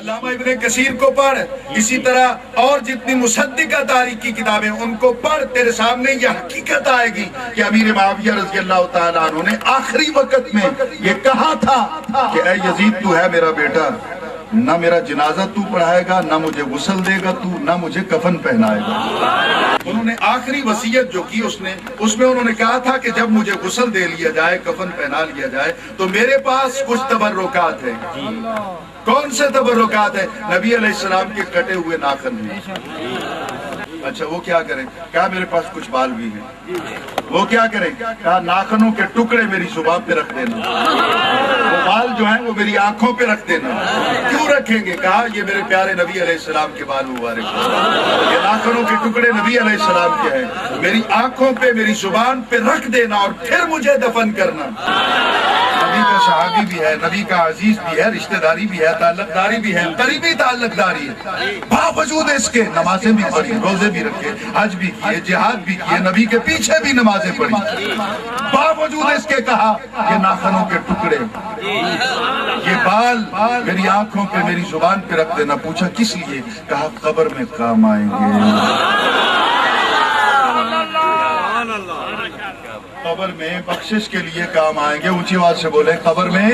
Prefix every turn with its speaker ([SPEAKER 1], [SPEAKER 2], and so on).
[SPEAKER 1] علامہ ابن کثیر کو پڑھ، اسی طرح اور جتنی مصدقہ تاریخ کی کتابیں ان کو پڑھ، تیرے سامنے یہ حقیقت آئے گی کہ امیر معاویہ رضی اللہ تعالیٰ عنہ نے آخری وقت میں یہ کہا تھا کہ اے یزید تو ہے میرا بیٹا، نہ میرا جنازہ تو پڑھائے گا، نہ مجھے غسل دے گا تو، نہ مجھے کفن پہنائے گا۔ انہوں نے آخری وصیت جو کی اس میں انہوں نے کہا تھا کہ جب مجھے غسل دے لیا جائے، کفن پہنا لیا جائے تو میرے پاس کچھ تبرکات ہیں۔ کون سے تبرکات ہیں؟ نبی علیہ السلام کے کٹے ہوئے ناخن ہیں۔ اچھا وہ کیا کریں؟ کہا میرے پاس کچھ بال بھی ہیں۔ وہ کیا کریں؟ کہا ناخنوں کے ٹکڑے میری زبان پہ رکھ دینا، وہ بال جو ہیں وہ میری آنکھوں پہ رکھ دینا۔ کیوں رکھیں گے؟ کہا یہ میرے پیارے نبی علیہ السلام کے بال مبارک ہیں، یہ ناخنوں کے ٹکڑے نبی علیہ السلام کے ہیں، میری آنکھوں پہ میری زبان پہ رکھ دینا اور پھر مجھے دفن کرنا۔ نبی کا صحابی بھی ہے، نبی کا عزیز بھی ہے، رشتہ داری بھی ہے، تعلق داری بھی ہے، قریبی تعلق داری ہے، باوجود اس کے نمازیں بھی پڑھی، روزے بھی رکھے، حج بھی کیے، جہاد بھی کیے، نبی کے پیچھے بھی نمازیں پڑھی، باوجود اس کے کہا یہ ناخنوں کے ٹکڑے، یہ بال میری آنکھوں پہ میری زبان پہ رکھ دینا۔ پوچھا کس لیے؟ کہا قبر میں کام آئیں گے، قبر میں بخشش کے لیے کام آئیں گے۔ اونچی آواز سے بولے قبر میں